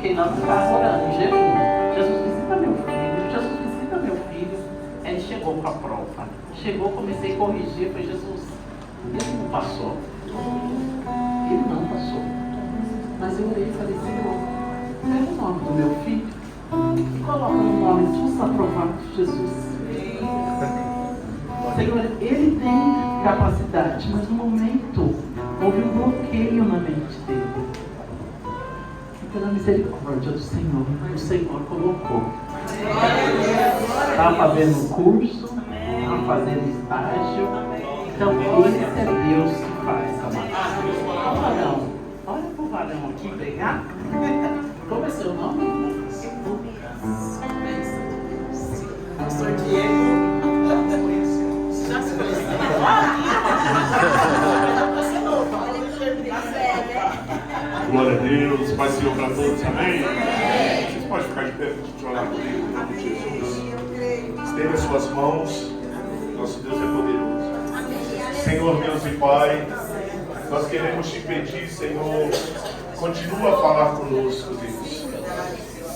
fiquei lá no carro orando, em jejum. Jesus visita meu filho, Jesus visita meu filho. Ele chegou com a prova. Chegou, comecei a corrigir, falei, Jesus, ele não passou. Ele não passou. Mas eu orei e falei, Senhor, pega o nome do meu filho e coloca no nome dos aprovados, Jesus. Senhor, ele tem capacidade, mas no momento houve um bloqueio na mente dele. E pela misericórdia do Senhor, o Senhor colocou. Estava fazendo curso, estava fazendo estágio. Então, esse é Deus que faz, amado. Varão, olha para o varão aqui pegar. Como é seu nome? Pastor Diego. Já se conheceu? Glória a Deus, Pai Senhor para todos, amém? Vocês podem ficar de pé para a gente orar comigo, em nome de Jesus. Estenda as suas mãos, nosso Deus é poderoso. Senhor, Deus e Pai, nós queremos te pedir, Senhor, continua a falar conosco, Deus.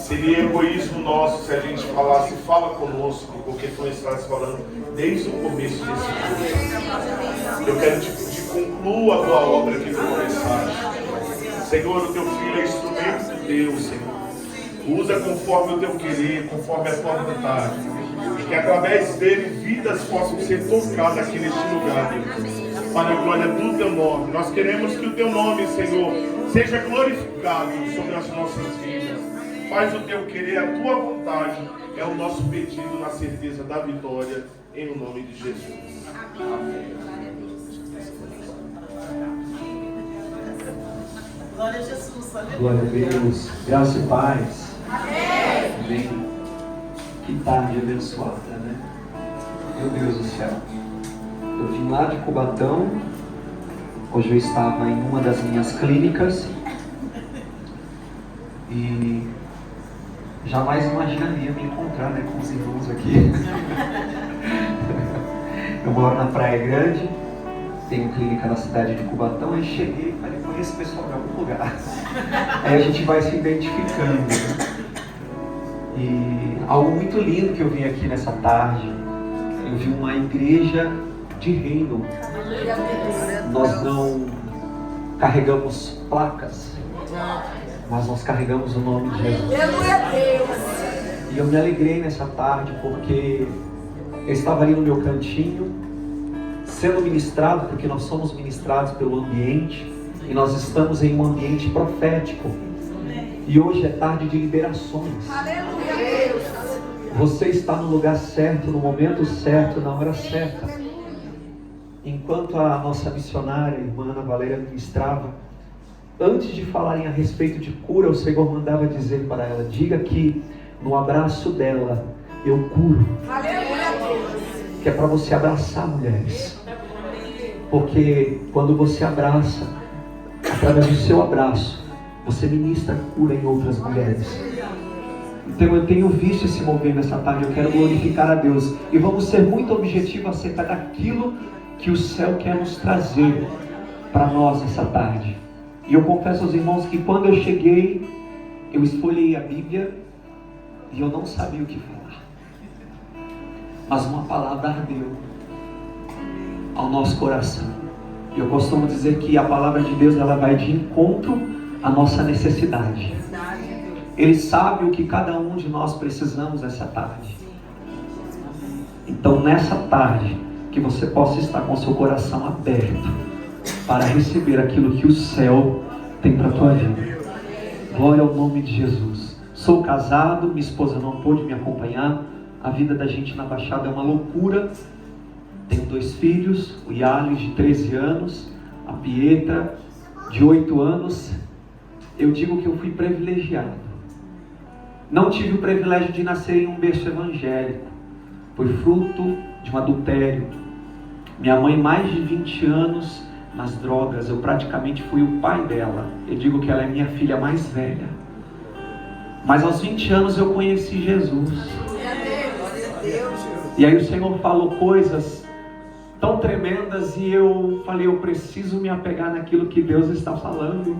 Seria egoísmo nosso se a gente falasse, fala conosco, porque tu estás falando desde o começo desse curso. Eu quero te pedir, conclua a tua obra que tu começaste. Senhor, o teu filho é instrumento de Deus, Senhor. Usa conforme o teu querer, conforme a tua vontade. Que através dele vidas possam ser tocadas aqui neste lugar, Deus. Para a glória do teu nome. Nós queremos que o teu nome, Senhor, seja glorificado sobre as nossas vidas. Faz o teu querer, a tua vontade. É o nosso pedido na certeza da vitória, em o nome de Jesus. Amém. Glória a Jesus, aleluia. Glória a Deus, graça e paz. Amém. Que tarde abençoada, né? Meu Deus do céu. Eu vim lá de Cubatão. Hoje eu estava em uma das minhas clínicas. E jamais imaginaria me encontrar, né, com os irmãos aqui. Eu moro na Praia Grande. Tenho clínica na cidade de Cubatão. Aí cheguei e falei, conheço o pessoal de algum lugar. Aí a gente vai se identificando, né? E algo muito lindo que eu vi aqui nessa tarde, eu vi uma igreja de reino. Nós não carregamos placas, mas nós carregamos o nome de Jesus. E eu me alegrei nessa tarde porque eu estava ali no meu cantinho, sendo ministrado, porque nós somos ministrados pelo ambiente, e nós estamos em um ambiente profético. E hoje é tarde de liberações. Você está no lugar certo, no momento certo, na hora certa. Enquanto a nossa missionária, a irmã Ana Valéria, ministrava, antes de falarem a respeito de cura, o Senhor mandava dizer para ela, diga que no abraço dela eu curo. Que é para você abraçar mulheres. Porque quando você abraça, através do seu abraço, você ministra cura em outras mulheres. Então eu tenho visto esse mover nessa tarde, eu quero glorificar a Deus. E vamos ser muito objetivos acerca daquilo que o céu quer nos trazer para nós essa tarde. E eu confesso aos irmãos que quando eu cheguei, eu esfolhei a Bíblia e eu não sabia o que falar. Mas uma palavra ardeu ao nosso coração. Eu costumo dizer que a palavra de Deus, ela vai de encontro à nossa necessidade. Ele sabe o que cada um de nós precisamos essa tarde. Então nessa tarde, que você possa estar com seu coração aberto para receber aquilo que o céu tem para a tua vida. Glória ao nome de Jesus. Sou casado, minha esposa não pôde me acompanhar. A vida da gente na Baixada é uma loucura. Tenho 2 filhos, o Yales de 13 anos, a Pietra de 8 anos. Eu digo que eu fui privilegiado. Não tive o privilégio de nascer em um berço evangélico. Foi fruto de um adultério. Minha mãe, mais de 20 anos nas drogas. Eu praticamente fui o pai dela. Eu digo que ela é minha filha mais velha. Mas aos 20 anos eu conheci Jesus. E aí o Senhor falou coisas tão tremendas e eu falei, eu preciso me apegar naquilo que Deus está falando.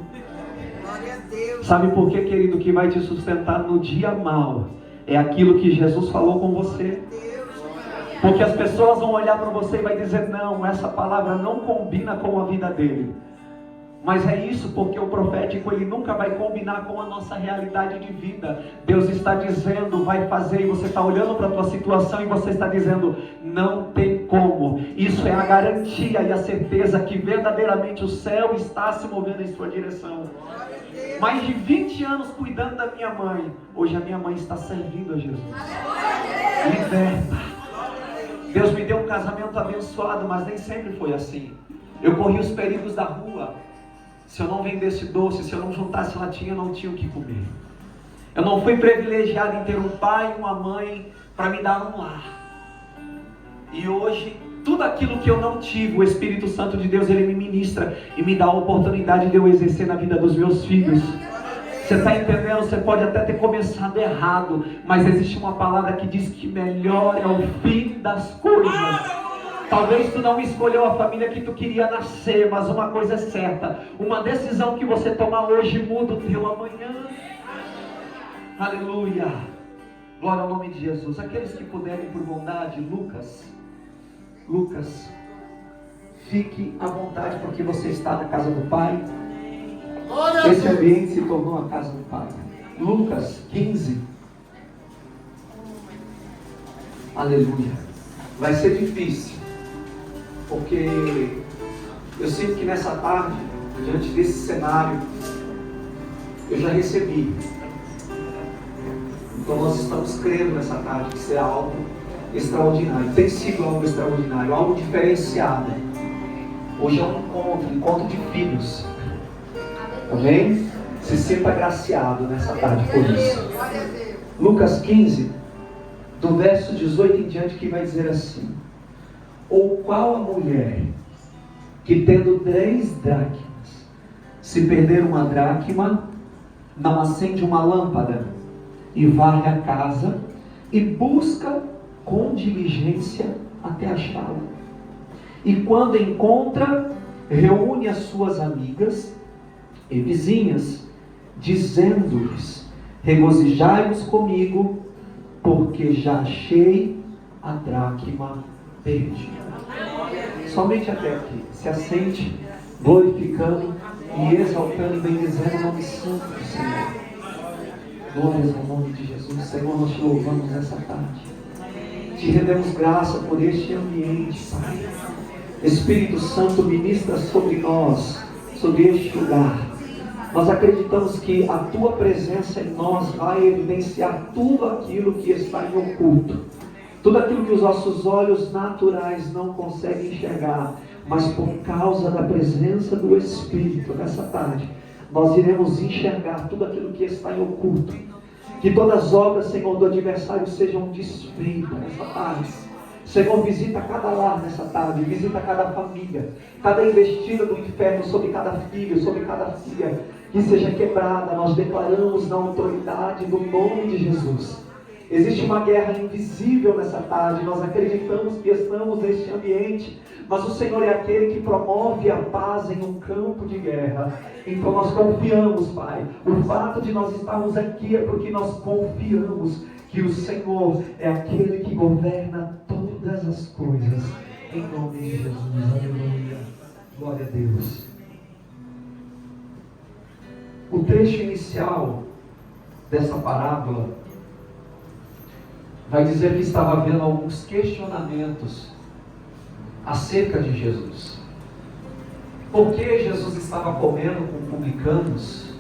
Sabe por quê, querido? O que vai te sustentar no dia mal é aquilo que Jesus falou com você. Porque as pessoas vão olhar para você e vai dizer: não, essa palavra não combina com a vida dele. Mas é isso, porque o profético ele nunca vai combinar com a nossa realidade de vida. Deus está dizendo, vai fazer, e você está olhando para a tua situação e você está dizendo: não tem como. Isso é a garantia e a certeza que verdadeiramente o céu está se movendo em sua direção. Mais de 20 anos cuidando da minha mãe, hoje a minha mãe está servindo a Jesus. Liberta. Deus me deu um casamento abençoado, mas nem sempre foi assim. Eu corri os perigos da rua. Se eu não vendesse doce, se eu não juntasse latinha, eu não tinha o que comer. Eu não fui privilegiado em ter um pai e uma mãe para me dar um lar. E hoje, tudo aquilo que eu não tive, o Espírito Santo de Deus, ele me ministra e me dá a oportunidade de eu exercer na vida dos meus filhos. Você está entendendo? Você pode até ter começado errado, mas existe uma palavra que diz que melhor é o fim das coisas. Talvez tu não escolheu a família que tu queria nascer, mas uma coisa é certa: uma decisão que você tomar hoje muda o teu amanhã. Aleluia! Glória ao nome de Jesus. Aqueles que puderem por bondade, Lucas, fique à vontade, porque você está na casa do Pai. Esse ambiente se tornou a casa do Pai. Lucas 15. Aleluia. Vai ser difícil, porque eu sinto que nessa tarde, diante desse cenário, eu já recebi. Então nós estamos crendo nessa tarde que será algo extraordinário. Tem sido algo extraordinário, algo diferenciado. Hoje é um encontro de filhos. Amém? Se sinta agraciado nessa tarde por isso. Lucas 15, do verso 18 em diante, que vai dizer assim: ou qual a mulher que tendo 10 dracmas, se perder uma dracma, não acende uma lâmpada e varre a casa e busca com diligência até achá-la? E quando encontra, reúne as suas amigas e vizinhas, dizendo-lhes: regozijai-vos comigo, porque já achei a dracma perdida. Somente até aqui. Se assente, glorificando e exaltando e bendizendo o nome santo do Senhor. Glórias ao nome de Jesus. Senhor, nós te louvamos nessa tarde. Te rendemos graça por este ambiente, Pai. Espírito Santo, ministra sobre nós, sobre este lugar. Nós acreditamos que a Tua presença em nós vai evidenciar tudo aquilo que está em oculto. Tudo aquilo que os nossos olhos naturais não conseguem enxergar. Mas por causa da presença do Espírito nessa tarde, nós iremos enxergar tudo aquilo que está em oculto. Que todas as obras, Senhor, do adversário sejam desfeitas nessa tarde. Senhor, visita cada lar nessa tarde, visita cada família, cada investida do inferno sobre cada filho, sobre cada filha, que seja quebrada. Nós declaramos na autoridade do nome de Jesus. Existe uma guerra invisível nessa tarde, nós acreditamos que estamos neste ambiente, mas o Senhor é aquele que promove a paz em um campo de guerra. Então nós confiamos, Pai. O fato de nós estarmos aqui é porque nós confiamos que o Senhor é aquele que governa todas as coisas. Em nome de Jesus, aleluia. Glória a Deus. O trecho inicial dessa parábola vai dizer que estava havendo alguns questionamentos acerca de Jesus. Por que Jesus estava comendo com publicanos?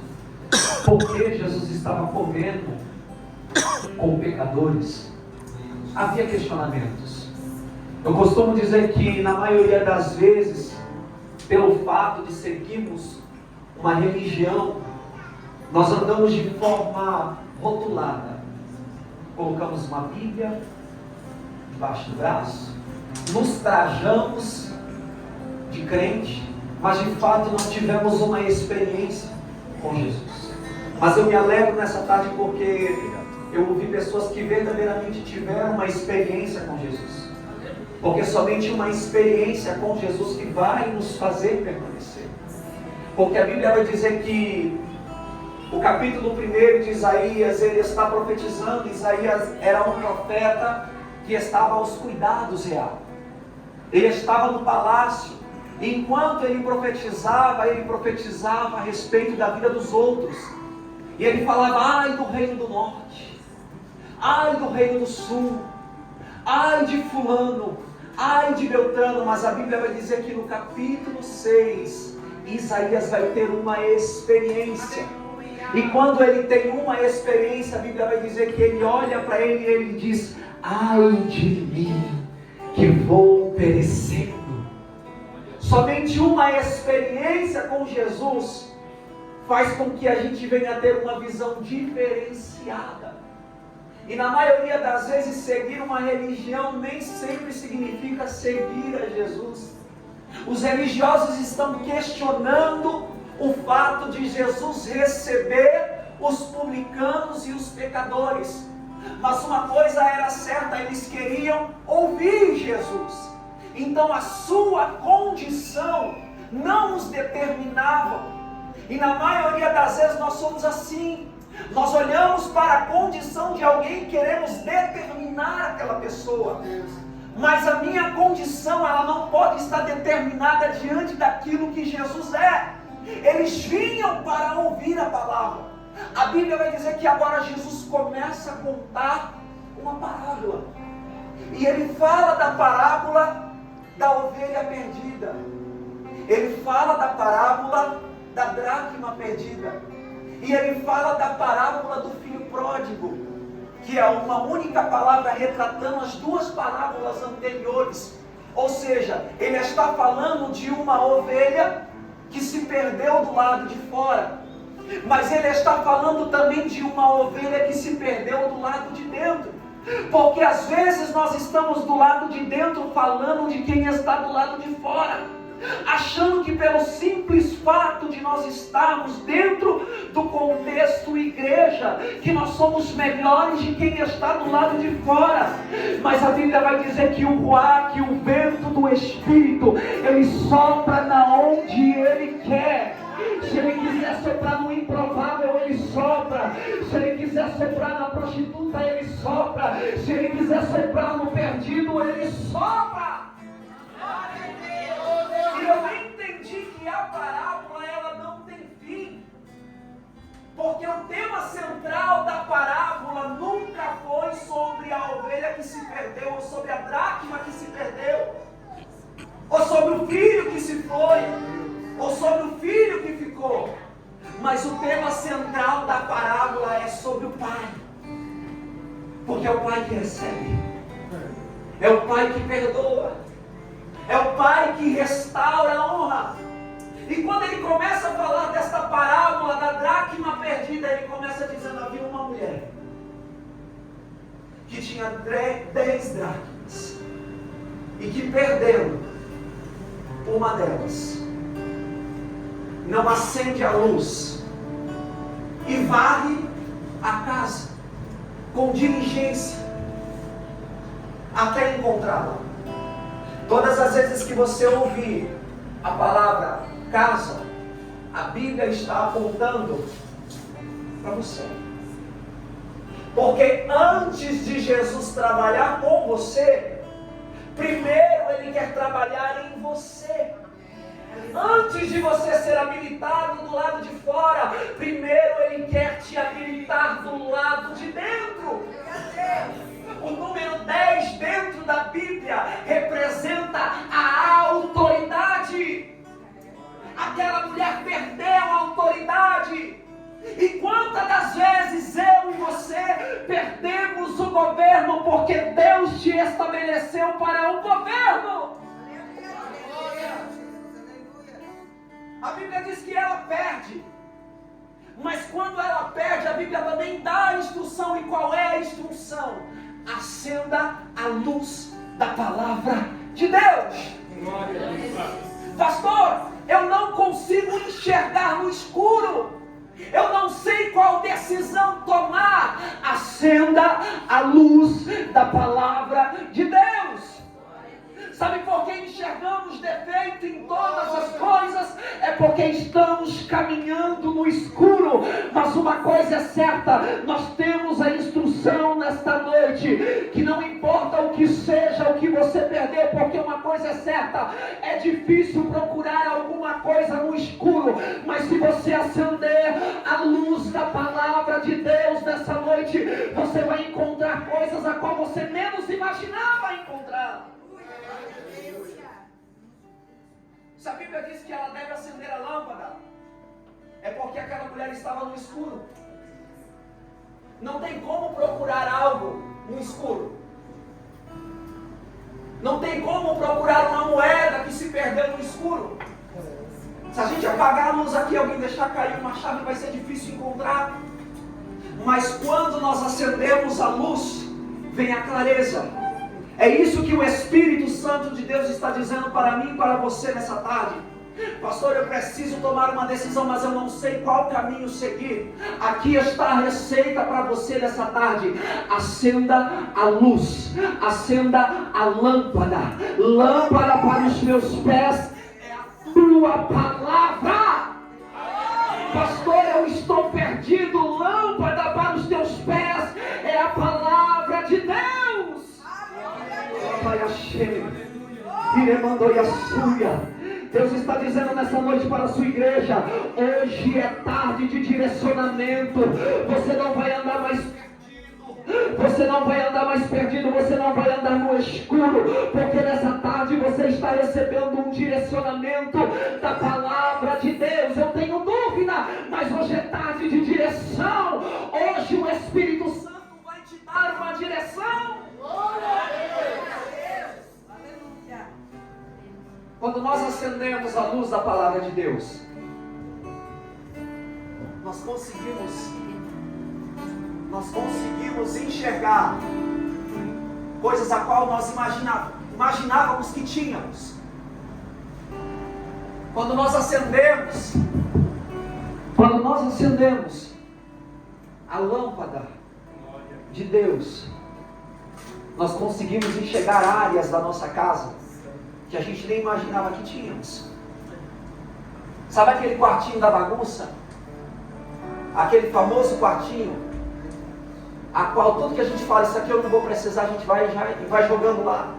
Por que Jesus estava comendo com pecadores? Havia questionamentos. Eu costumo dizer que na maioria das vezes, pelo fato de seguirmos uma religião, nós andamos de forma rotulada. Colocamos uma Bíblia debaixo do braço, nos trajamos de crente, mas de fato não tivemos uma experiência com Jesus. Mas eu me alegro nessa tarde porque eu ouvi pessoas que verdadeiramente tiveram uma experiência com Jesus. Porque somente uma experiência com Jesus que vai nos fazer permanecer. Porque a Bíblia vai dizer que O capítulo 1 de Isaías, ele está profetizando. Isaías era um profeta que estava aos cuidados reais. Ele estava no palácio. E enquanto ele profetizava a respeito da vida dos outros. E ele falava, ai do reino do norte, ai do reino do sul, ai de fulano, ai de Beltrano. Mas a Bíblia vai dizer que no capítulo 6, Isaías vai ter uma experiência. E quando ele tem uma experiência, a Bíblia vai dizer que ele olha para ele e ele diz, ai de mim, que vou perecendo. Somente uma experiência com Jesus faz com que a gente venha a ter uma visão diferenciada. E na maioria das vezes, seguir uma religião nem sempre significa seguir a Jesus. Os religiosos estão questionando o fato de Jesus receber os publicanos e os pecadores. Mas uma coisa era certa, eles queriam ouvir Jesus. Então a sua condição não os determinava. E na maioria das vezes nós somos assim. Nós olhamos para a condição de alguém e queremos determinar aquela pessoa. Mas a minha condição, ela não pode estar determinada diante daquilo que Jesus é. Eles vinham para ouvir a palavra. A Bíblia vai dizer que agora Jesus começa a contar uma parábola. E ele fala da parábola da ovelha perdida. Ele fala da parábola da dracma perdida. E ele fala da parábola do filho pródigo, que é uma única palavra retratando as duas parábolas anteriores. Ou seja, ele está falando de uma ovelha que se perdeu do lado de fora, mas ele está falando também de uma ovelha que se perdeu do lado de dentro. Porque às vezes nós estamos do lado de dentro falando de quem está do lado de fora, achando que pelo simples fato de nós estarmos dentro do contexto igreja, que nós somos melhores de quem está do lado de fora. Mas a Bíblia vai dizer que o ruá, que o vento do Espírito, ele sopra na onde ele quer. Se ele quiser soprar no improvável, ele sopra. Se ele quiser soprar na prostituta, ele sopra. Se ele quiser soprar no perdido, ele sopra. E eu entendi que a parábola, ela não tem fim. Porque o tema central da parábola nunca foi sobre a ovelha que se perdeu, ou sobre a dracma que se perdeu, ou sobre o filho que se foi, ou sobre o filho que ficou. Mas o tema central da parábola é sobre o pai. Porque é o pai que recebe, é o pai que perdoa, é o pai que restaura a honra. E quando ele começa a falar desta parábola da dracma perdida, ele começa dizendo: havia uma mulher que tinha 10 dracmas e que perdeu uma delas. Não acende a luz e varre a casa com diligência até encontrá-la. Todas as vezes que você ouvir a palavra casa, a Bíblia está apontando para você. Porque antes de Jesus trabalhar com você, primeiro Ele quer trabalhar em você. Antes de você ser habilitado do lado de fora, primeiro Ele quer te habilitar do lado de dentro. O número 10 dentro da Bíblia representa a autoridade. Aquela mulher perdeu a autoridade. E quantas das vezes eu e você perdemos o governo porque Deus te estabeleceu para um governo? A Bíblia diz que ela perde. Mas quando ela perde, a Bíblia também dá a instrução. E qual é a instrução? Acenda a luz da palavra de Deus. Pastor, eu não consigo enxergar no escuro. Eu não sei qual decisão tomar. Acenda a luz da palavra de Deus. Sabe por que enxergamos defeito em todas as coisas? É porque estamos caminhando no escuro. Mas uma coisa é certa, nós temos a instrução nesta noite, que não importa o que seja, o que você perder, porque uma coisa é certa, é difícil procurar alguma coisa no escuro, mas se você acender a luz da palavra de Deus nessa noite, você vai encontrar coisas a qual você menos imaginava encontrar. Se a Bíblia diz que ela deve acender a lâmpada, é porque aquela mulher estava no escuro. Não tem como procurar algo no escuro. Não tem como procurar uma moeda que se perdeu no escuro. Se a gente apagar a luz aqui, alguém deixar cair uma chave, vai ser difícil encontrar. Mas quando nós acendemos a luz, vem a clareza. É isso que o Espírito Santo de Deus está dizendo para mim e para você nessa tarde. Pastor, eu preciso tomar uma decisão, mas eu não sei qual caminho seguir. Aqui está a receita para você nessa tarde. Acenda a luz, acenda a lâmpada. Lâmpada para os meus pés é a tua palavra. Pastor, eu estou perdido. Lâmpada para os teus pés é a palavra de Deus. Pai, achei. E mandou a sua. Deus está dizendo nessa noite para a sua igreja: hoje é tarde de direcionamento. Você não vai andar mais perdido. Você não vai andar mais perdido. Você não vai andar no escuro. Porque nessa tarde você está recebendo um direcionamento da palavra de Deus. Eu tenho dúvida, mas hoje é tarde de direção. Hoje o Espírito Santo vai te dar uma direção. Glória a Deus. Quando nós acendemos a luz da palavra de Deus, nós conseguimos enxergar coisas a qual nós imaginávamos que tínhamos. Quando nós acendemos a lâmpada de Deus, nós conseguimos enxergar áreas da nossa casa que a gente nem imaginava que tínhamos. Sabe aquele quartinho da bagunça? Aquele famoso quartinho, a qual tudo que a gente fala, isso aqui eu não vou precisar, a gente vai jogando lá.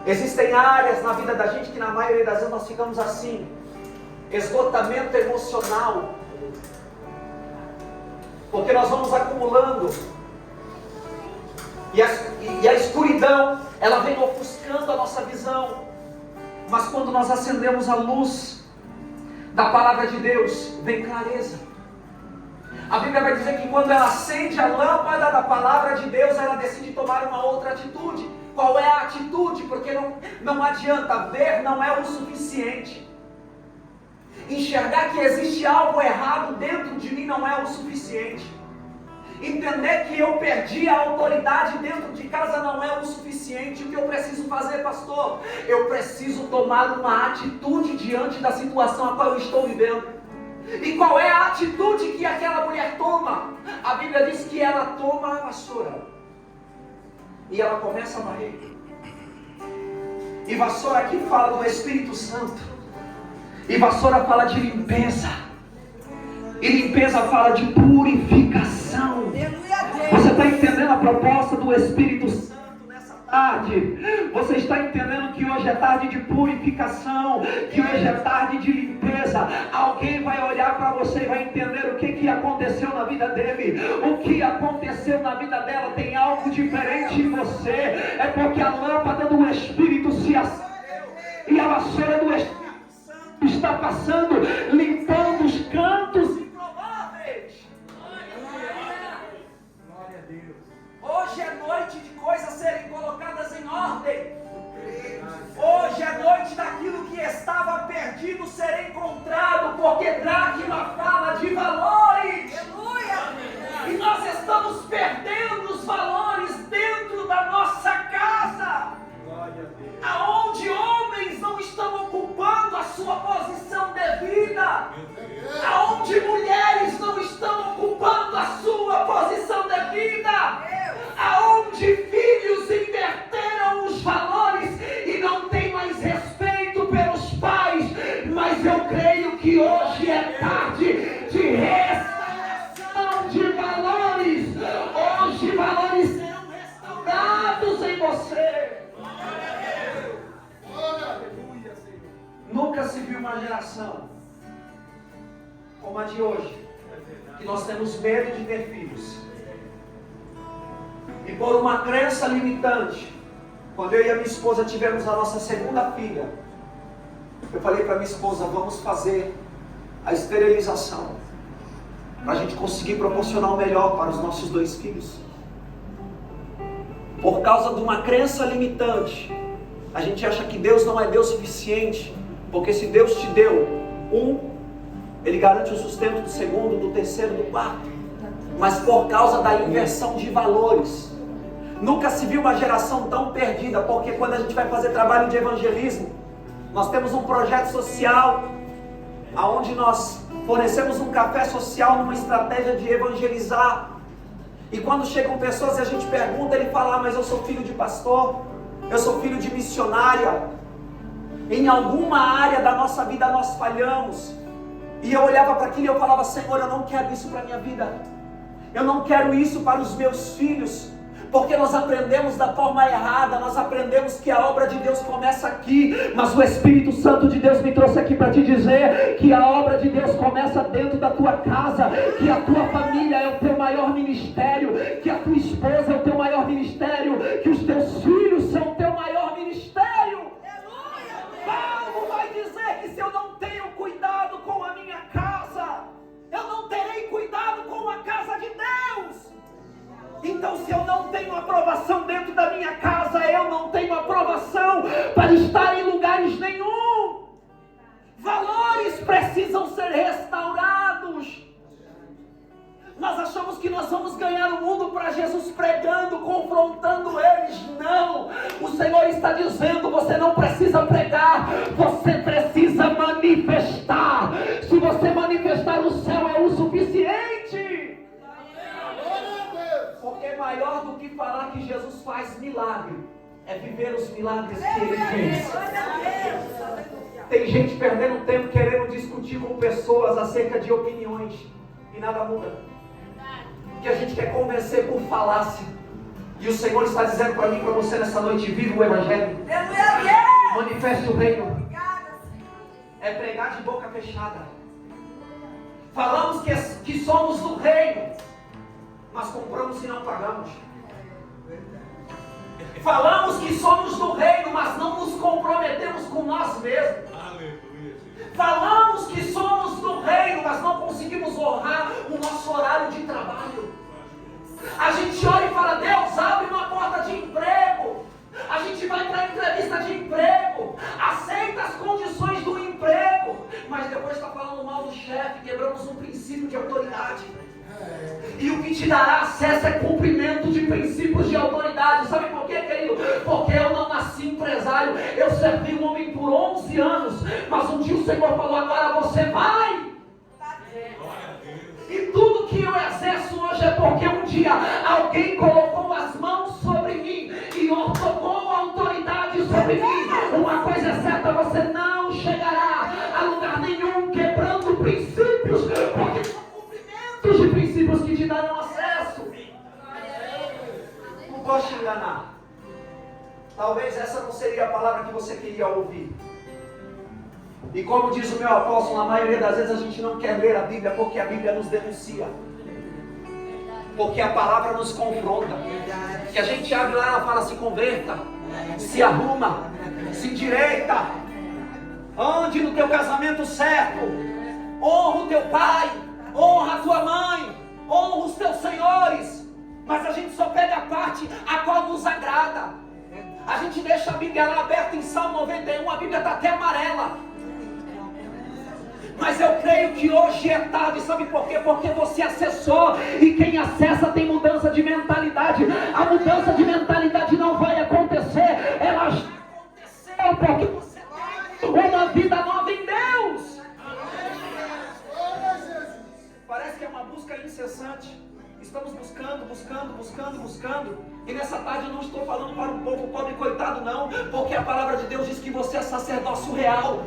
Existem áreas na vida da gente que na maioria das vezes nós ficamos assim, esgotamento emocional, porque nós vamos acumulando, e a escuridão, ela vem ofuscando a nossa visão. Mas quando nós acendemos a luz da palavra de Deus, vem clareza. A Bíblia vai dizer que quando ela acende a lâmpada da palavra de Deus, ela decide tomar uma outra atitude. Qual é a atitude? Porque não adianta, ver não é o suficiente. Enxergar que existe algo errado dentro de mim não é o suficiente. Entender que eu perdi a autoridade dentro de casa não é o suficiente. O que eu preciso fazer, pastor? Eu preciso tomar uma atitude diante da situação a qual eu estou vivendo. E qual é a atitude que aquela mulher toma? A Bíblia diz que ela toma a vassoura e ela começa a varrer. E vassoura aqui fala do Espírito Santo. E vassoura fala de limpeza. E limpeza fala de purificação. Você está entendendo a proposta do Espírito Santo nessa tarde? Você está entendendo que hoje é tarde de purificação, que hoje é tarde de limpeza. Alguém vai olhar para você e vai entender o que aconteceu na vida dele. O que aconteceu na vida dela tem algo diferente em você. É porque a lâmpada do Espírito se acendeu e a vassoura do Espírito Santo está passando, limpando os cantos improváveis. Glória a Deus. Hoje é noite de coisas serem colocadas em ordem. Hoje é noite daquilo que estava perdido ser encontrado, porque Drácula fala de valores. E nós estamos perdendo os valores dentro da nossa casa, aonde homens não estão ocupando a sua posição devida, aonde mulheres não estão ocupando a sua posição devida, aonde filhos inverteram os valores e não viu uma geração como a de hoje, que nós temos medo de ter filhos. E por uma crença limitante, quando eu e a minha esposa tivemos a nossa segunda filha, eu falei para minha esposa, vamos fazer a esterilização, para a gente conseguir proporcionar o melhor para os nossos 2 filhos. Por causa de uma crença limitante, a gente acha que Deus não é Deus suficiente, porque se Deus te deu um, Ele garante o sustento do segundo, do terceiro, do quarto. Mas por causa da inversão de valores, nunca se viu uma geração tão perdida, porque quando a gente vai fazer trabalho de evangelismo, nós temos um projeto social, onde nós fornecemos um café social numa estratégia de evangelizar. E quando chegam pessoas e a gente pergunta, ele fala, mas eu sou filho de pastor, eu sou filho de missionária. Em alguma área da nossa vida nós falhamos. E eu olhava para aquilo e eu falava, Senhor, eu não quero isso para a minha vida. Eu não quero isso para os meus filhos. Porque nós aprendemos da forma errada, nós aprendemos que a obra de Deus começa aqui, mas o Espírito Santo de Deus me trouxe aqui para te dizer que a obra de Deus começa dentro da tua casa, que a tua família é o teu maior ministério, que a tua esposa é o teu maior ministério, que os teus filhos são o teu maior ministério. Paulo vai dizer que se eu não tenho cuidado com a minha casa, eu não terei cuidado com a casa de Deus. Então, se eu não tenho aprovação dentro da minha casa, eu não tenho aprovação para estar em lugares nenhum. Valores precisam ser restaurados. Nós achamos que nós vamos ganhar o mundo para Jesus pregando, confrontando eles. Não! O Senhor está dizendo, você não precisa pregar, você precisa manifestar. Se você manifestar, o céu é o suficiente. Porque maior do que falar que Jesus faz milagre, é viver os milagres que Ele fez. Tem gente perdendo tempo querendo discutir com pessoas acerca de opiniões e nada muda. Que a gente quer convencer por falácia. E o Senhor está dizendo para mim e para você nessa noite, viva o Evangelho. Manifeste o reino. É pregar de boca fechada. Falamos que somos do reino, mas compramos e não pagamos. Falamos que somos do reino, mas não nos comprometemos com nós mesmos. Falamos que somos do reino, mas não conseguimos honrar o nosso horário de trabalho. A gente olha e fala, Deus, abre uma porta de emprego. A gente vai para a entrevista de emprego, aceita as condições do emprego, mas depois está falando mal do chefe, quebramos um princípio de autoridade. E o que te dará acesso é cumprimento de princípios de autoridade. Sabe por quê, querido? Porque eu não nasci empresário. Eu servi um homem por 11 anos. Mas um dia o Senhor falou, agora você vai. E tudo que eu exerço hoje é porque um dia alguém colocou as mãos sobre mim e tocou a autoridade sobre mim. Uma coisa é certa, você não chegará a lugar nenhum quebrando princípios, porque são cumprimentos de princípios que te darão acesso. Não posso te enganar. Talvez essa não seria a palavra que você queria ouvir. E como diz o meu apóstolo, na maioria das vezes a gente não quer ler a Bíblia porque a Bíblia nos denuncia. Porque a palavra nos confronta. Que a gente abre lá, ela fala, se converta, se arruma, se endireita, ande no teu casamento certo, honra o teu pai, honra a tua mãe, honra os teus senhores. Mas a gente só pega a parte a qual nos agrada. A gente deixa a Bíblia lá aberta em Salmo 91, a Bíblia está até amarela. Mas eu creio que hoje é tarde, sabe por quê? Porque você acessou, e quem acessa tem mudança de mentalidade. A mudança de mentalidade não vai acontecer, ela já aconteceu, porque você tem uma vida nova em Deus. Parece que é uma busca incessante. Estamos buscando. E nessa tarde eu não estou falando para um povo pobre coitado não, porque a palavra de Deus diz que você é sacerdócio real.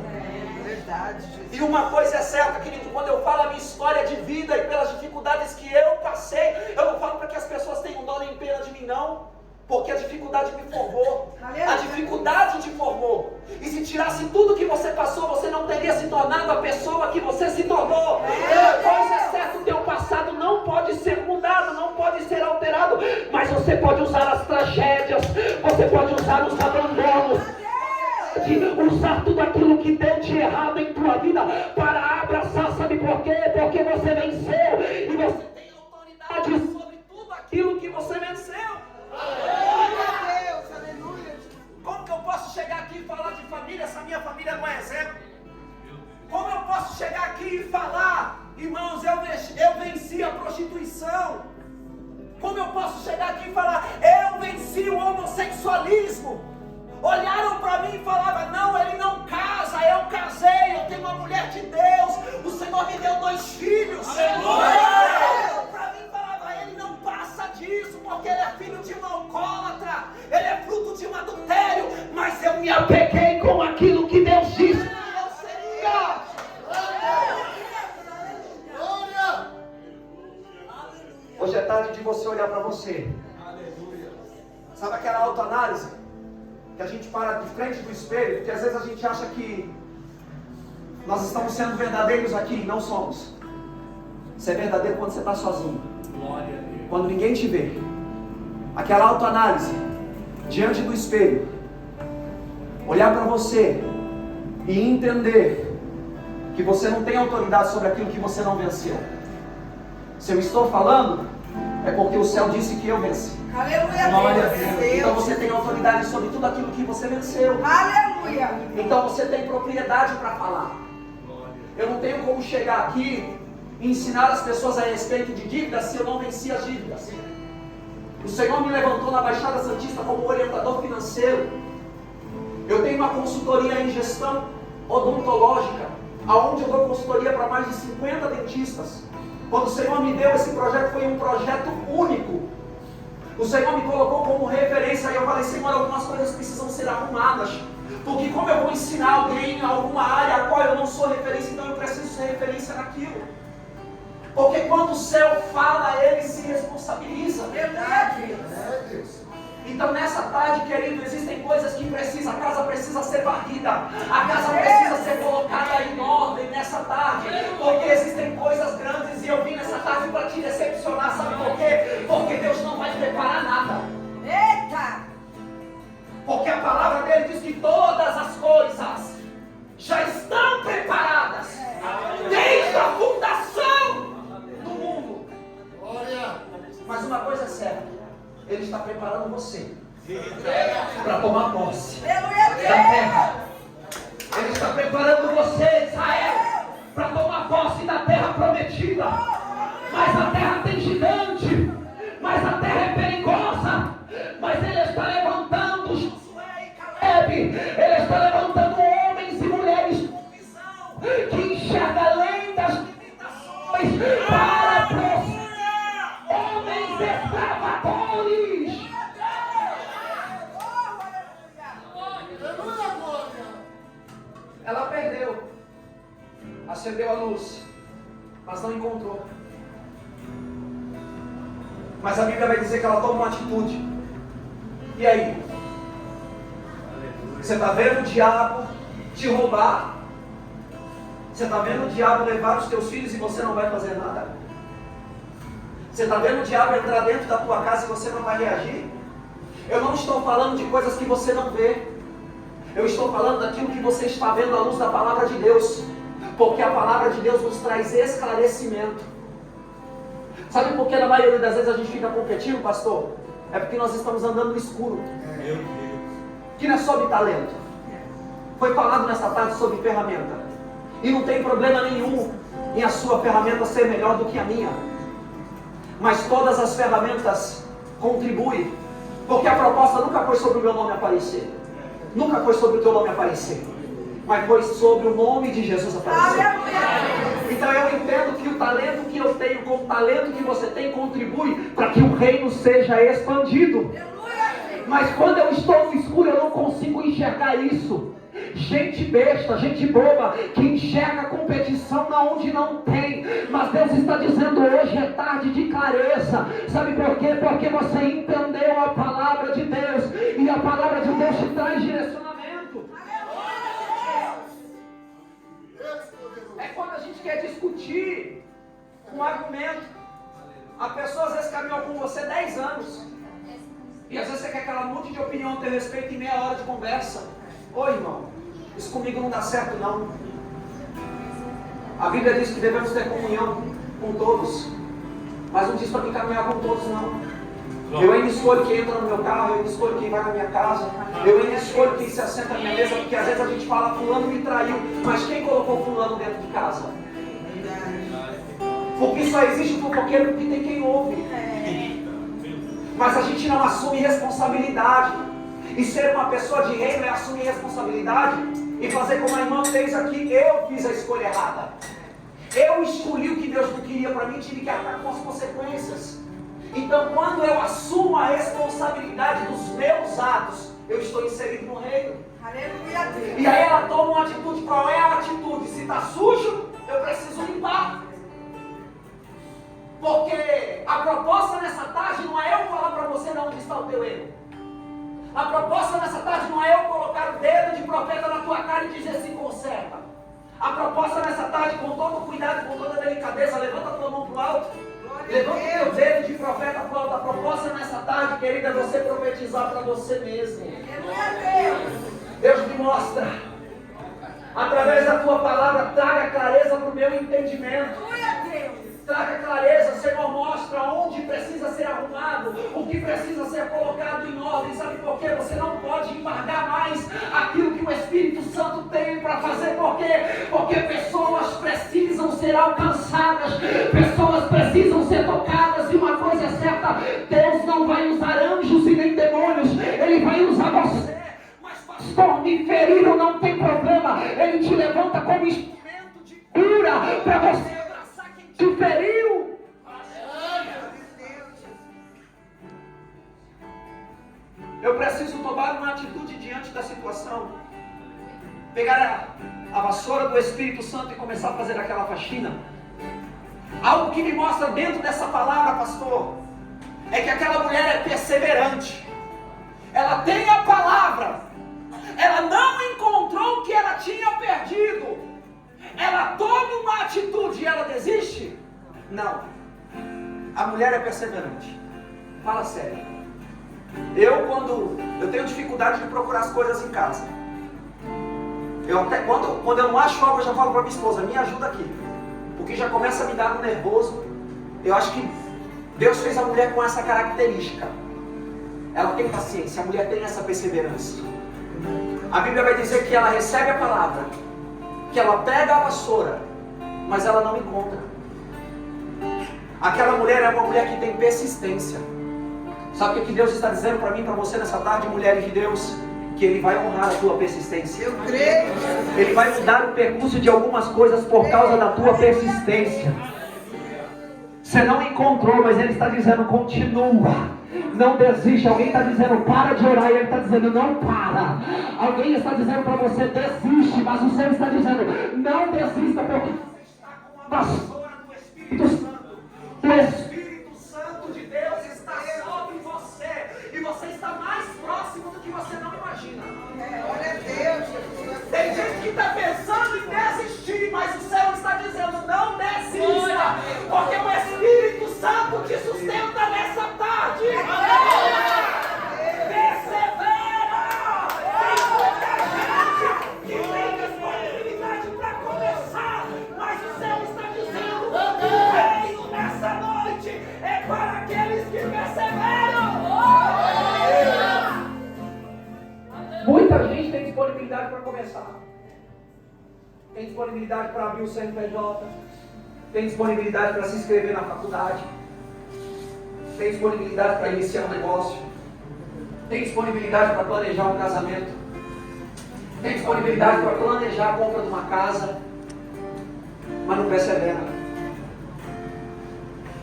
Verdade, Jesus. E uma coisa é certa, querido, quando eu falo a minha história de vida e pelas dificuldades que eu passei, eu não falo para que as pessoas tenham dó nem pena de mim, não. Porque a dificuldade me formou. A dificuldade te formou. E se tirasse tudo que você passou, você não teria se tornado a pessoa que você se tornou. Pois é certo, o teu passado não pode ser mudado, não pode ser alterado. Mas você pode usar as tragédias, você pode usar os abandonos, usar tudo aquilo que deu de errado em tua vida para abraçar. Sabe por quê? Porque você venceu e você tem autoridade sobre tudo aquilo que você venceu. Como que eu posso chegar aqui e falar de família se a minha família não é exemplo? Como eu posso chegar aqui e falar, irmãos, eu venci a prostituição? Como eu posso chegar aqui e falar, eu venci o homossexualismo? Olharam para mim e falavam, não, ele não casa, eu casei, eu tenho uma mulher de Deus, o Senhor me deu 2 filhos. Olharam para mim e falavam, ele não passa disso, porque ele é filho de um alcoólatra, ele é fruto de um adultério, mas eu me apeguei com aquilo que Deus disse que eu seria. Hoje é tarde de você olhar para você. Sabe aquela autoanálise? Que a gente para de frente do espelho, porque às vezes a gente acha que nós estamos sendo verdadeiros aqui, não somos. Você é verdadeiro quando você está sozinho, quando ninguém te vê. Aquela autoanálise, diante do espelho, olhar para você e entender que você não tem autoridade sobre aquilo que você não venceu. Se eu estou falando, é porque o céu disse que eu venci. Aleluia. Então você tem autoridade sobre tudo aquilo que você venceu. Aleluia. Então você tem propriedade para falar. Eu não tenho como chegar aqui e ensinar as pessoas a respeito de dívidas se eu não venci as dívidas. O Senhor me levantou na Baixada Santista como orientador financeiro. Eu tenho uma consultoria em gestão odontológica, aonde eu dou consultoria para mais de 50 dentistas. Quando o Senhor me deu esse projeto, foi um projeto único. O Senhor me colocou como referência e eu falei, Senhor, algumas coisas precisam ser arrumadas. Porque como eu vou ensinar alguém em alguma área a qual eu não sou referência, então eu preciso ser referência naquilo. Porque quando o céu fala, ele se responsabiliza. Verdade. Então nessa tarde, querido, existem coisas que a casa precisa ser varrida. A casa precisa ser colocada em ordem nessa tarde. Porque existem coisas grandes e eu vim nessa tarde para te decepcionar. Sabe por quê? Porque Deus não vai preparar nada. Eita! Porque a palavra dele diz que todas as coisas já estão preparadas. Desde a fundação do mundo. Mas uma coisa é certa. Ele está preparando você para tomar posse da terra. Ele está preparando você, Israel, para tomar posse da terra prometida. Mas a terra tem gigante, mas a terra é perigosa. Mas Ele está levantando Josué e Caleb. Ele está levantando homens e mulheres com visão, que enxerga além das limitações para prosseguir. Homens escravadores. Ela perdeu, acendeu a luz, mas não encontrou. Mas a Bíblia vai dizer que ela toma uma atitude. E aí? Você está vendo o diabo te roubar? Você está vendo o diabo levar os teus filhos e você não vai fazer nada? Você está vendo o diabo entrar dentro da tua casa e você não vai reagir? Eu não estou falando de coisas que você não vê. Eu estou falando daquilo que você está vendo à luz da palavra de Deus. Porque a palavra de Deus nos traz esclarecimento. Sabe por que na maioria das vezes a gente fica competindo, pastor? É porque nós estamos andando no escuro. Meu Deus. Que não é sobre talento. Foi falado nessa tarde sobre ferramenta. E não tem problema nenhum em a sua ferramenta ser melhor do que a minha. Mas todas as ferramentas contribuem. Porque a proposta nunca foi sobre o meu nome aparecer. Nunca foi sobre o teu nome aparecer. Mas foi sobre o nome de Jesus aparecer. Então eu entendo que o talento que eu tenho com o talento que você tem contribui para que o reino seja expandido. Mas quando eu estou no escuro eu não consigo enxergar isso. gente besta, gente boba, que enxerga competição na onde não tem. Mas Deus está dizendo hoje é tarde de clareza. Sabe por quê? Porque você entendeu a palavra de Deus, e a palavra de Deus te traz direcionamento. É quando a gente quer discutir um argumento. A pessoa às vezes caminhou com você 10 anos. E às vezes você quer que ela mude de opinião a teu respeito em meia hora de conversa. Ô irmão, isso comigo não dá certo não. A Bíblia diz que devemos ter comunhão com todos, mas não diz para mim caminhar com todos não. Eu ainda escolho quem entra no meu carro, eu ainda escolho quem vai na minha casa, eu ainda escolho quem se assenta na minha mesa, porque às vezes a gente fala fulano me traiu, mas quem colocou fulano dentro de casa? Porque só existe um fofoqueiro porque tem quem ouve. Mas a gente não assume responsabilidade. E ser uma pessoa de reino é assumir responsabilidade e fazer como a irmã fez aqui. Eu fiz a escolha errada. Eu escolhi o que Deus não queria para mim, tive que arcar com as consequências. Então quando eu assumo a responsabilidade dos meus atos, eu estou inserido no reino. Aleluia, Deus. E aí ela toma uma atitude. Qual é a atitude? Se está sujo, eu preciso limpar. Porque a proposta nessa tarde não é eu falar para você de onde está o teu erro. A proposta nessa tarde não é eu colocar o dedo de profeta na tua cara e dizer se conserta. A proposta nessa tarde, com todo cuidado, com toda delicadeza, levanta a tua mão para o alto. Levanta o teu dedo de profeta para o alto. A proposta nessa tarde, querida, é você profetizar para você mesmo. Deus me mostra. Através da tua palavra, traga clareza para o meu entendimento. Traga clareza, Senhor, mostra onde precisa ser arrumado, o que precisa ser colocado em ordem. Sabe por quê? Você não pode embargar mais aquilo que o Espírito Santo tem para fazer. Por quê? Porque pessoas precisam ser alcançadas, pessoas precisam ser tocadas. E uma coisa é certa, Deus não vai usar anjos e nem demônios, Ele vai usar você. Mas pastor, me feriram, não tem problema, Ele te levanta como instrumento de cura para você te feriu. Eu preciso tomar uma atitude diante da situação. Pegar a vassoura do Espírito Santo e começar a fazer aquela faxina. Algo que me mostra dentro dessa palavra, pastor, é que aquela mulher é perseverante. Ela tem a palavra. Ela não encontrou o que ela tinha perdido. Ela toma uma atitude e ela desiste? Não. A mulher é perseverante. Fala sério. Quando eu tenho dificuldade de procurar as coisas em casa, quando eu não acho algo, eu já falo para minha esposa, me ajuda aqui. Porque já começa a me dar um nervoso. Eu acho que Deus fez a mulher com essa característica. Ela tem paciência, a mulher tem essa perseverança. A Bíblia vai dizer que ela recebe a palavra, que ela pega a vassoura, mas ela não encontra. Aquela mulher é uma mulher que tem persistência. Sabe o que Deus está dizendo para mim e para você nessa tarde, mulheres de Deus? Que Ele vai honrar a tua persistência. Eu creio. Ele vai mudar o percurso de algumas coisas por causa da tua persistência. Você não encontrou, mas Ele está dizendo, continua. Não desiste. Alguém está dizendo, para de orar, e Ele está dizendo, não para. Alguém está dizendo para você, desiste, mas o Senhor está dizendo, não desista, porque você está com a vassoura do Espírito Santo. O Espírito Santo de Deus está sobre você, e você está mais próximo do que você não imagina. Glória a Deus. Tem gente que está pensando em desistir, mas o céu está dizendo, não desista, porque o Espírito Santo te sustenta nessa tarde. Persevera! Tem muita gente que tem disponibilidade para começar, mas o céu está dizendo, o reino nessa noite é para aqueles que perseveram. Muita gente tem disponibilidade para começar. Tem disponibilidade para abrir o CNPJ. Tem disponibilidade para se inscrever na faculdade. Tem disponibilidade para iniciar um negócio. Tem disponibilidade para planejar um casamento. Tem disponibilidade para planejar a compra de uma casa, mas não persevera.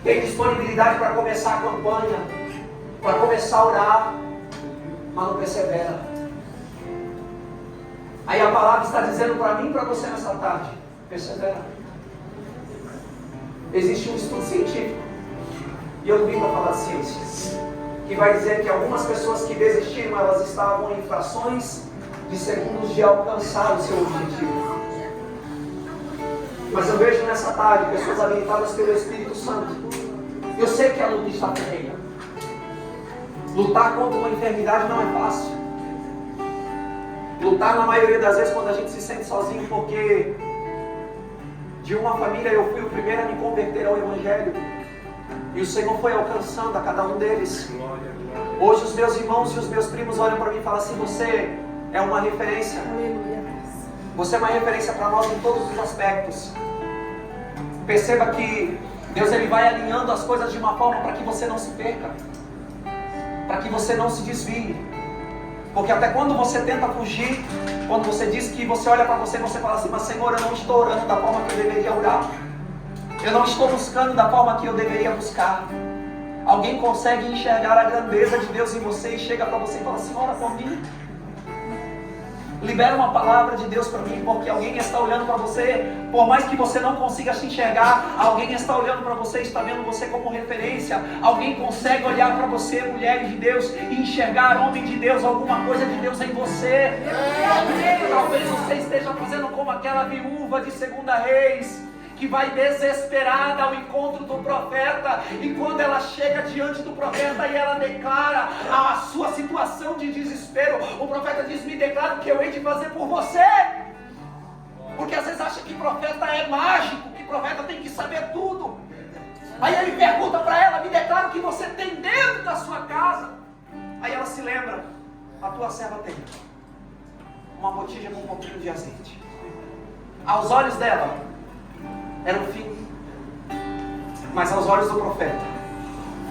Tem disponibilidade para começar a campanha, para começar a orar, mas não persevera. Aí a palavra está dizendo para mim e para você nessa tarde: persevera. Existe um estudo científico, e eu não vim para falar de ciências, que vai dizer que algumas pessoas que desistiram, elas estavam em frações de segundos de alcançar o seu objetivo. Mas eu vejo nessa tarde pessoas habilitadas pelo Espírito Santo. Eu sei que a luta está terrível. Lutar contra uma enfermidade não é fácil. Lutar na maioria das vezes quando a gente se sente sozinho, porque de uma família eu fui o primeiro a me converter ao Evangelho. E o Senhor foi alcançando a cada um deles. Hoje os meus irmãos e os meus primos olham para mim e falam assim: você é uma referência. Você é uma referência para nós em todos os aspectos. Perceba que Deus ele vai alinhando as coisas de uma forma para que você não se perca, para que você não se desvie. Porque até quando você tenta fugir, quando você diz que você olha para você e você fala assim: mas Senhor, eu não estou orando da forma que eu deveria orar, eu não estou buscando da forma que eu deveria buscar. Alguém consegue enxergar a grandeza de Deus em você e chega para você e fala assim: ora por mim. Libera uma palavra de Deus para mim, porque alguém está olhando para você. Por mais que você não consiga se enxergar, alguém está olhando para você, está vendo você como referência. Alguém consegue olhar para você, mulher de Deus, e enxergar, homem de Deus, alguma coisa de Deus em você. Talvez você esteja fazendo como aquela viúva de 2 Reis, que vai desesperada ao encontro do profeta, e quando ela chega diante do profeta e ela declara a sua situação de desespero, o profeta diz: me declara o que eu hei de fazer por você. Porque às vezes acha que profeta é mágico, que profeta tem que saber tudo. Aí ele pergunta para ela: me declara o que você tem dentro da sua casa. Aí ela se lembra: a tua serva tem uma botija com um pouquinho de azeite. Aos olhos dela era o fim, mas aos olhos do profeta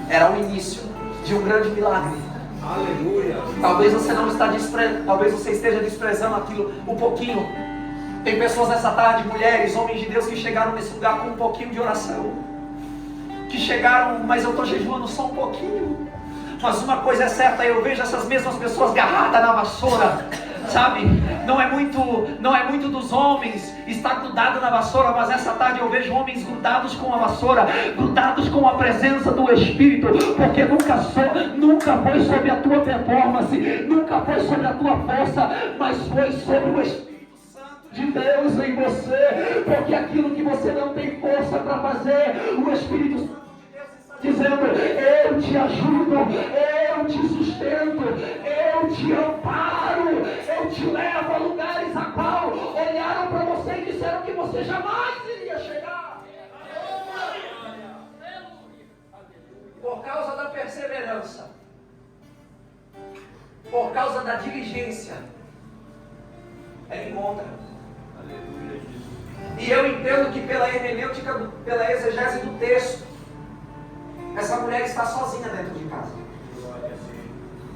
era o início de um grande milagre. Aleluia. Talvez você não está talvez você esteja desprezando aquilo um pouquinho. Tem pessoas nessa tarde, mulheres, homens de Deus, que chegaram nesse lugar com um pouquinho de oração, que chegaram: mas eu estou jejuando só um pouquinho. Mas uma coisa é certa, eu vejo essas mesmas pessoas agarradas na vassoura, sabe? Não é muito dos homens estar grudado na vassoura, mas essa tarde eu vejo homens grudados com a vassoura, grudados com a presença do Espírito, porque nunca foi sobre a tua performance, nunca foi sobre a tua força, mas foi sobre o Espírito Santo de Deus em você. Porque aquilo que você não tem força para fazer, o Espírito Santo dizendo: eu te ajudo, eu te sustento, eu te amparo, eu te levo a lugares a qual olharam para você e disseram que você jamais iria chegar. Por causa da perseverança, por causa da diligência, ela encontra. E eu entendo que pela hermenêutica, pela exegese do texto, essa mulher está sozinha dentro de casa.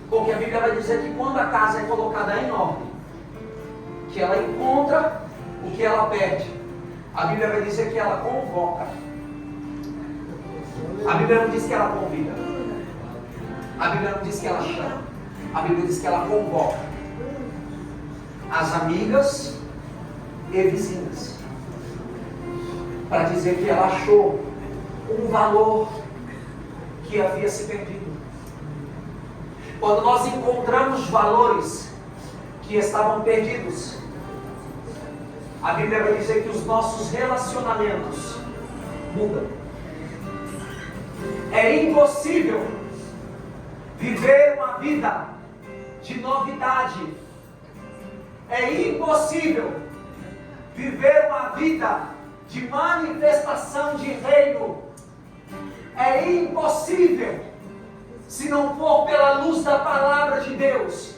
Porque a Bíblia vai dizer que quando a casa é colocada em ordem, que ela encontra o que ela perde. A Bíblia vai dizer que ela convoca. A Bíblia não diz que ela convida. A Bíblia não diz que ela chama. A Bíblia diz que ela convoca as amigas e vizinhas, para dizer que ela achou um valor que havia se perdido. Quando nós encontramos valores que estavam perdidos, a Bíblia vai dizer que os nossos relacionamentos mudam. É impossível viver uma vida de novidade. É impossível viver uma vida de manifestação de reino. É impossível se não for pela luz da palavra de Deus,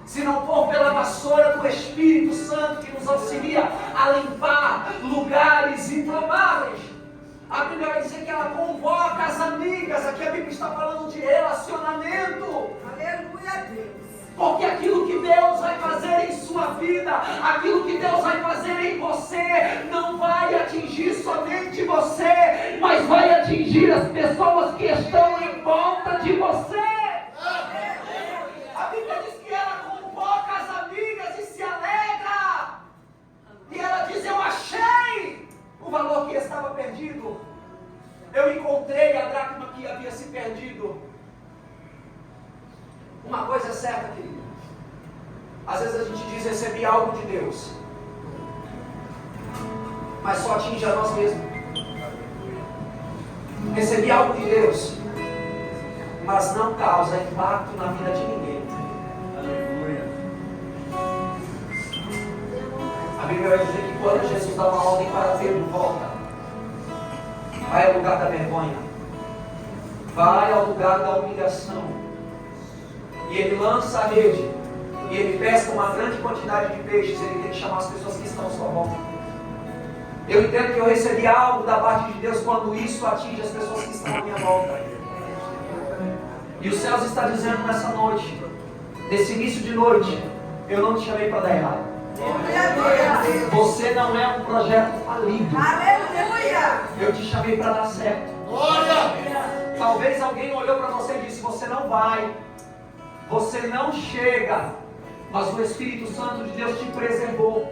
se não for pela vassoura do Espírito Santo que nos auxilia a limpar lugares improváveis. A Bíblia vai dizer que ela convoca as amigas. Aqui a Bíblia está falando de relacionamento. Aleluia, Deus. Porque aquilo que Deus vai fazer em sua vida, aquilo que Deus vai fazer em você, não vai atingir somente você, mas vai atingir as pessoas que estão em volta de você. A Bíblia diz que ela convoca as amigas e se alegra coisa é certa, querido. Às vezes a gente diz recebi algo de Deus, mas só atinge a nós mesmos. Recebi algo de Deus, mas não causa impacto na vida de ninguém. A Bíblia vai dizer que quando Jesus dá uma ordem para Pedro, volta, vai ao lugar da vergonha, vai ao lugar da humilhação, e ele lança a rede, e ele pesca uma grande quantidade de peixes. Ele tem que chamar as pessoas que estão à sua volta. Eu entendo que eu recebi algo da parte de Deus quando isso atinge as pessoas que estão à minha volta. E os céus está dizendo nessa noite, nesse início de noite, eu não te chamei para dar errado. Você não é um projeto falido. Aleluia! Eu te chamei para dar certo. Talvez alguém olhou para você e disse: você não vai, você não chega, mas o Espírito Santo de Deus te preservou.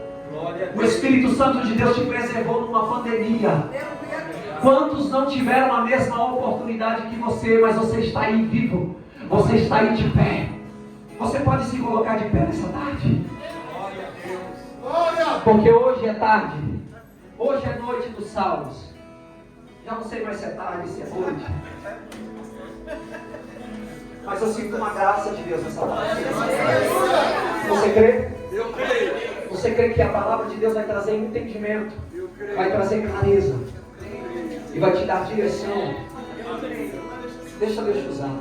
O Espírito Santo de Deus te preservou numa pandemia. Quantos não tiveram a mesma oportunidade que você, mas você está aí vivo, você está aí de pé. Você pode se colocar de pé nessa tarde, porque hoje é tarde, hoje é noite dos salvos. Já não sei mais se é tarde, se é noite, mas eu sinto uma graça de Deus nessa tarde. Você crê? Eu creio. Você crê que a palavra de Deus vai trazer entendimento, vai trazer clareza e vai te dar direção? Deixa Deus te usar.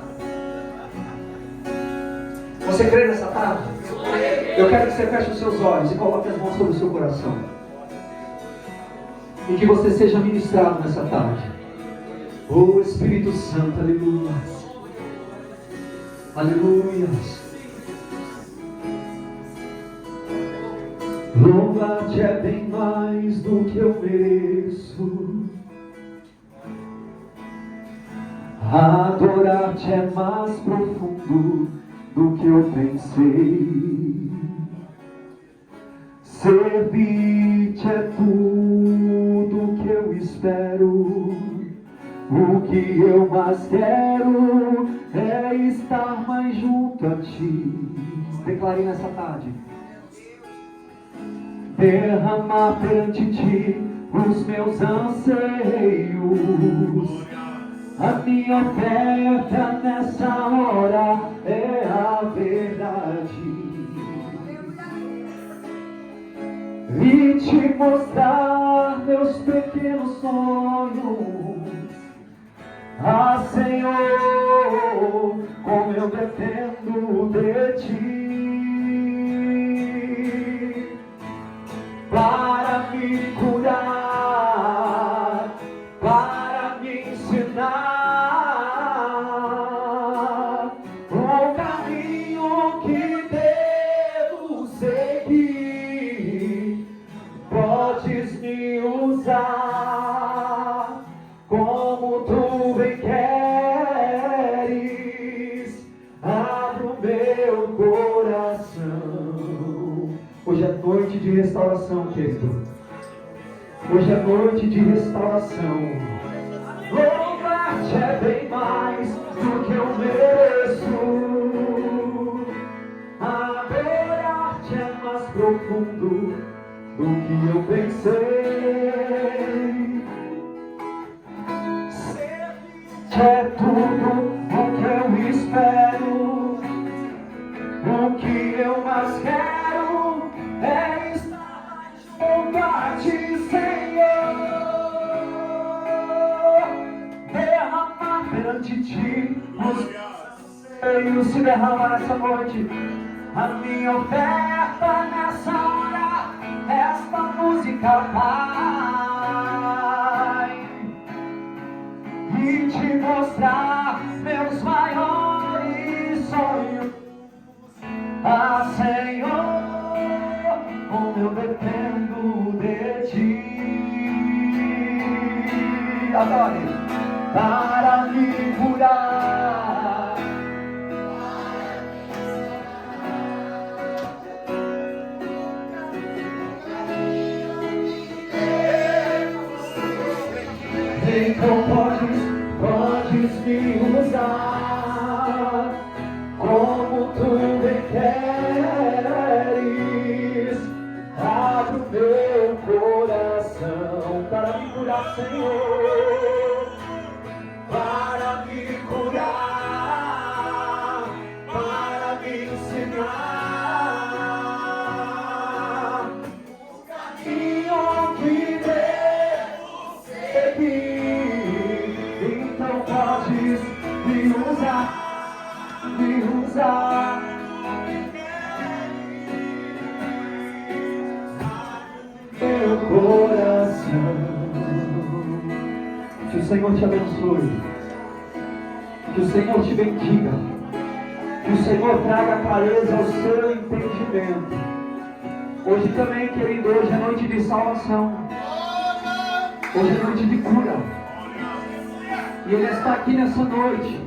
Você crê nessa tarde? Eu quero que você feche os seus olhos e coloque as mãos sobre o seu coração, e que você seja ministrado nessa tarde. Oh Espírito Santo, aleluia, aleluia. Louvar-te é bem mais do que eu mereço, adorar-te é mais profundo do que eu pensei, servir-te é tudo que eu espero. O que eu mais quero é estar mais junto a ti. Declarei nessa tarde: derramar perante ti os meus anseios. A minha oferta nessa hora é a verdade, e te mostrar meus pequenos sonhos. Ah, Senhor, como eu dependo de ti para me curar, para me ensinar o caminho que devo seguir. Podes me usar como tu bem queres, abre o meu coração. Hoje é noite de restauração, querido. Hoje é noite de restauração. Louvar-te é bem mais do que eu mereço, adorar-te é mais profundo do que eu pensei. É tudo o que eu espero. O que eu mais quero é estar junto a ti, Senhor. Derramar perante ti os anseios, se derramar nessa noite. A minha oferta nessa hora, esta música, Pai, e te mostrar meus maiores sonhos. Ah, Senhor, como eu dependo de ti. Adore, para me curar, então podes me usar como tu me usar. Meu coração. Que o Senhor te abençoe. Que o Senhor te bendiga. Que o Senhor traga clareza ao seu entendimento. Hoje também, querido, hoje é noite de salvação. Hoje é noite de cura. E Ele está aqui nessa noite.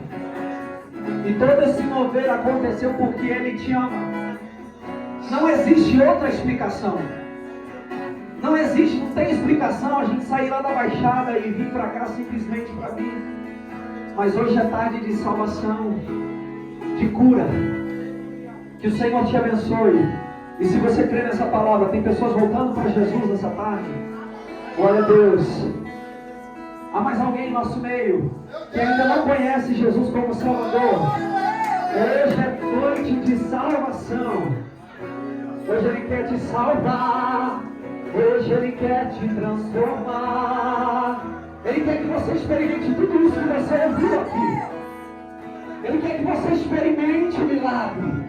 E todo esse mover aconteceu porque Ele te ama. Não existe outra explicação. Não existe, não tem explicação a gente sair lá da Baixada e vir para cá simplesmente para mim. Mas hoje é tarde de salvação, de cura. Que o Senhor te abençoe. E se você crê nessa palavra, tem pessoas voltando para Jesus nessa tarde. Glória a Deus. Há mais alguém em nosso meio que ainda não conhece Jesus como Salvador? Hoje é noite de salvação. Hoje Ele quer te salvar. Hoje Ele quer te transformar. Ele quer que você experimente tudo isso que você ouviu aqui. Ele quer que você experimente o milagre.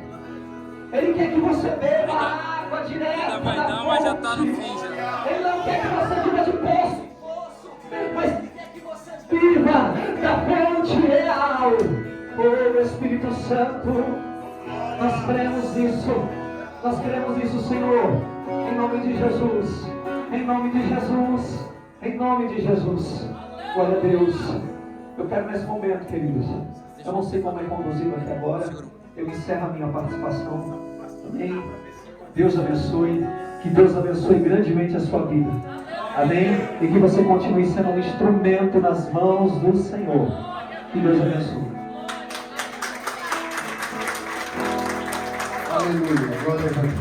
Ele quer que você beba a água direta da fonte. Mas já tá no fim, já. Ele não quer que você viva de poço, mas Ele quer que você viva da fonte real. Oh, Espírito Santo, nós cremos nisso. Nós cremos nisso, Senhor. Em nome de Jesus. Em nome de Jesus. Em nome de Jesus. Glória a Deus. Eu quero nesse momento, queridos. Eu não sei como é conduzido até agora. Eu encerro a minha participação. Amém. Deus abençoe. Que Deus abençoe grandemente a sua vida. Amém. E que você continue sendo um instrumento nas mãos do Senhor. Que Deus abençoe. Aleluia. Glória a Deus.